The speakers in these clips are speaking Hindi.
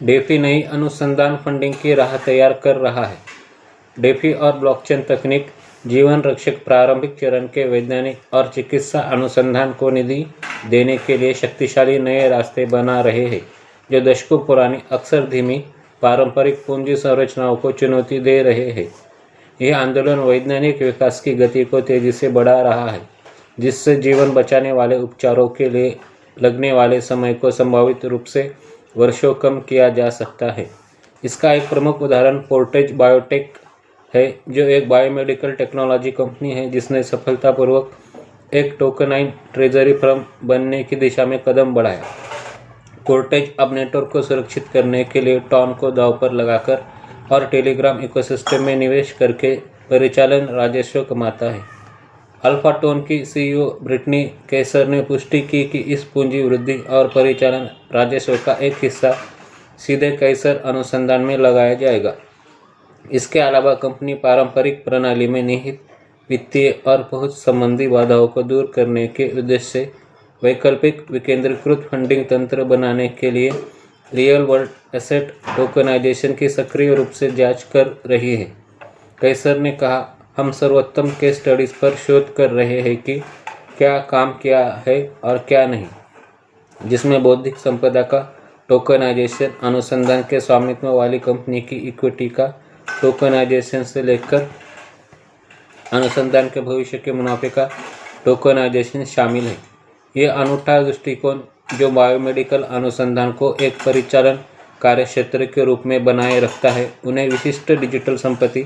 डेफी नई अनुसंधान फंडिंग की राह तैयार कर रहा है। डेफी और ब्लॉकचेन तकनीक जीवन रक्षक प्रारंभिक चरण के वैज्ञानिक और चिकित्सा अनुसंधान को निधि देने के लिए शक्तिशाली नए रास्ते बना रहे हैं, जो दशकों पुरानी अक्सर धीमी पारंपरिक पूंजी संरचनाओं को चुनौती दे रहे हैं। यह आंदोलन वैज्ञानिक विकास की गति को तेजी से बढ़ा रहा है, जिससे जीवन बचाने वाले उपचारों के लिए लगने वाले समय को संभावित रूप से वर्षों कम किया जा सकता है। इसका एक प्रमुख उदाहरण फोर्टेज बायोटेक है, जो एक बायोमेडिकल टेक्नोलॉजी कंपनी है जिसने सफलतापूर्वक एक टोकनाइज ट्रेजरी फर्म बनने की दिशा में कदम बढ़ाया। फोर्टेज अब नेटवर्क को सुरक्षित करने के लिए टॉन को दांव पर लगाकर और टेलीग्राम इकोसिस्टम में निवेश करके परिचालन राजस्व कमाता है। अल्फाटोन की सीईओ ब्रिटनी कैसर ने पुष्टि की कि इस पूंजी वृद्धि और परिचालन राजस्व का एक हिस्सा सीधे कैसर अनुसंधान में लगाया जाएगा। इसके अलावा कंपनी पारंपरिक प्रणाली में निहित वित्तीय और पहुंच संबंधी बाधाओं को दूर करने के उद्देश्य से वैकल्पिक विकेंद्रीकृत फंडिंग तंत्र बनाने के लिए रियल वर्ल्ड एसेट टोकनाइजेशन की सक्रिय रूप से जांच कर रही है। कैसर ने कहा, हम सर्वोत्तम केस स्टडीज पर शोध कर रहे हैं कि क्या काम किया है और क्या नहीं, जिसमें बौद्धिक संपदा का टोकनाइजेशन, अनुसंधान के स्वामित्व वाली कंपनी की इक्विटी का टोकनाइजेशन से लेकर अनुसंधान के भविष्य के मुनाफे का टोकनाइजेशन शामिल है। यह अनूठा दृष्टिकोण, जो बायोमेडिकल अनुसंधान को एक परिचालन कार्यक्षेत्र के रूप में बनाए रखता है, उन्हें विशिष्ट डिजिटल संपत्ति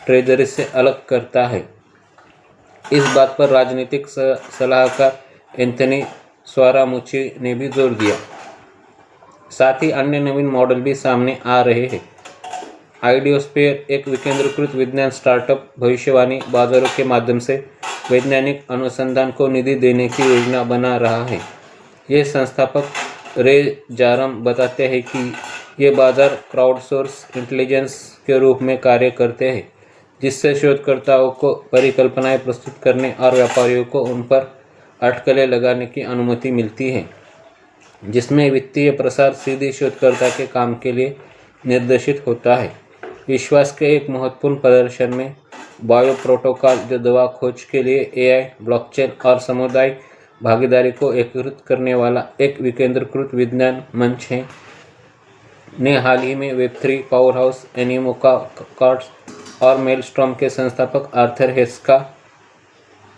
ट्रेजरी से अलग करता है। इस बात पर राजनीतिक सलाहकार एंथनी स्वारामुची ने भी जोर दिया। साथ ही अन्य नवीन मॉडल भी सामने आ रहे हैं। आइडियोस्फीयर एक विकेंद्रीकृत विज्ञान स्टार्टअप भविष्यवाणी बाजारों के माध्यम से वैज्ञानिक अनुसंधान को निधि देने की योजना बना रहा है। ये संस्थापक रे जारम बताते हैं कि ये बाजार क्राउडसोर्स इंटेलिजेंस के रूप में कार्य करते हैं, जिससे शोधकर्ताओं को परिकल्पनाएं प्रस्तुत करने और व्यापारियों को उन पर अटकलें लगाने की अनुमति मिलती है, जिसमें वित्तीय प्रसार सीधे शोधकर्ता के काम के लिए निर्देशित होता है। विश्वास के एक महत्वपूर्ण प्रदर्शन में बायो प्रोटोकॉल, जो दवा खोज के लिए एआई, ब्लॉकचेन और सामुदायिक भागीदारी को एकीकृत करने वाला एक विकेंद्रीकृत विज्ञान मंच है, ने हाल ही में वेब3 पावरहाउस एनीमोकार्ड्स और मेलस्ट्रॉम के संस्थापक आर्थर हेस का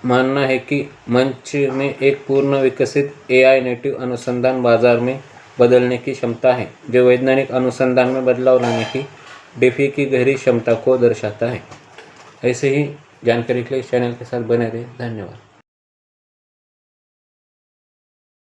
मानना है कि मंच में एक पूर्ण विकसित एआई नेटिव अनुसंधान बाजार में बदलने की क्षमता है, जो वैज्ञानिक अनुसंधान में बदलाव लाने की डेफी की गहरी क्षमता को दर्शाता है। ऐसे ही जानकारी के लिए चैनल के साथ बने रहें। धन्यवाद।